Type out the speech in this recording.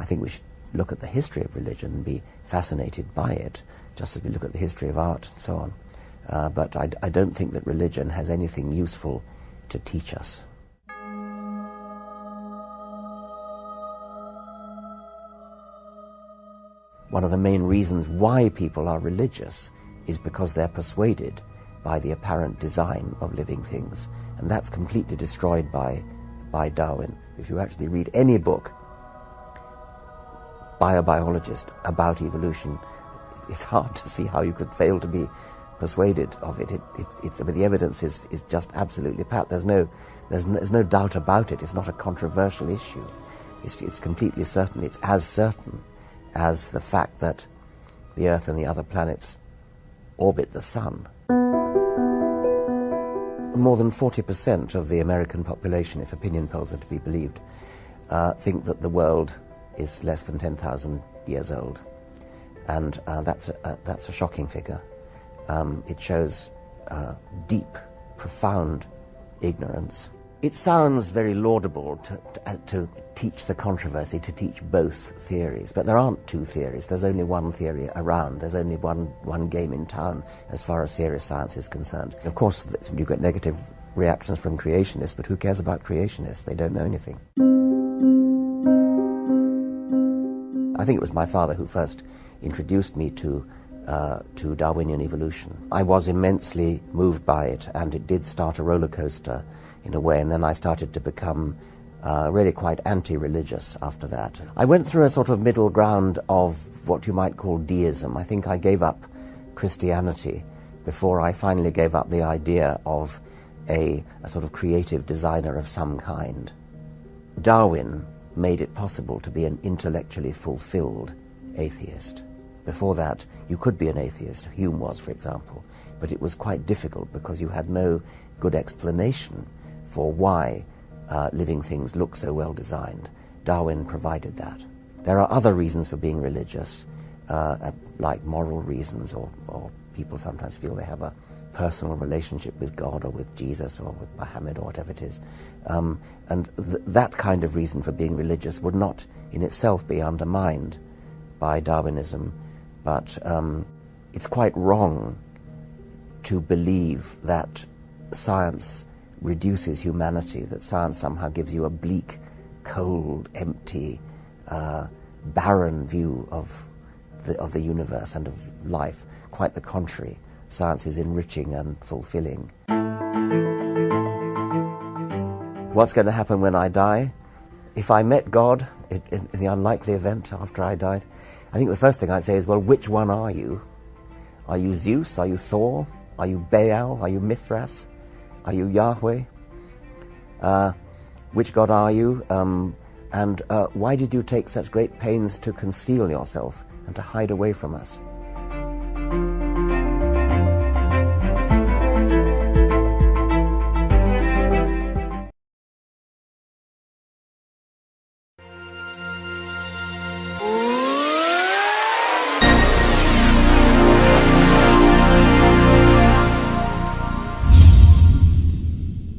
I think we should look at the history of religion and be fascinated by it, just as we look at the history of art and so on. But I don't think that religion has anything useful to teach us. One of the main reasons why people are religious is because they're persuaded by the apparent design of living things. And that's completely destroyed by Darwin. If you actually read any book by a biologist about evolution, it's hard to see how you could fail to be persuaded of it. I mean, the evidence is just absolutely pat. There's no doubt about it. It's not a controversial issue. It's completely certain. It's as certain as the fact that the Earth and the other planets orbit the Sun. More than 40% of the American population, if opinion polls are to be believed, think that the world is less than 10,000 years old. And that's a shocking figure. It shows deep, profound ignorance. It sounds very laudable to teach the controversy, to teach both theories, but there aren't two theories. There's only one theory around. There's only one game in town as far as serious science is concerned. Of course, you get negative reactions from creationists, but who cares about creationists? They don't know anything. I think it was my father who first introduced me to Darwinian evolution. I was immensely moved by it, and it did start a roller coaster in a way, and then I started to become really quite anti-religious after that. I went through a sort of middle ground of what you might call deism. I think I gave up Christianity before I finally gave up the idea of a sort of creative designer of some kind. Darwin made it possible to be an intellectually fulfilled atheist. Before that, you could be an atheist, Hume was, for example, but it was quite difficult because you had no good explanation for why living things look so well designed. Darwin provided that. There are other reasons for being religious, like moral reasons, or people sometimes feel they have a personal relationship with God or with Jesus or with Muhammad or whatever it is. And that kind of reason for being religious would not in itself be undermined by Darwinism, but it's quite wrong to believe that science reduces humanity, that science somehow gives you a bleak, cold, empty, barren view of the universe and of life. Quite the contrary. Science is enriching and fulfilling. What's going to happen when I die? If I met God in the unlikely event after I died, I think the first thing I'd say is, well, which one are you? Are you Zeus? Are you Thor? Are you Baal? Are you Mithras? Are you Yahweh? Which God are you? And why did you take such great pains to conceal yourself and to hide away from us?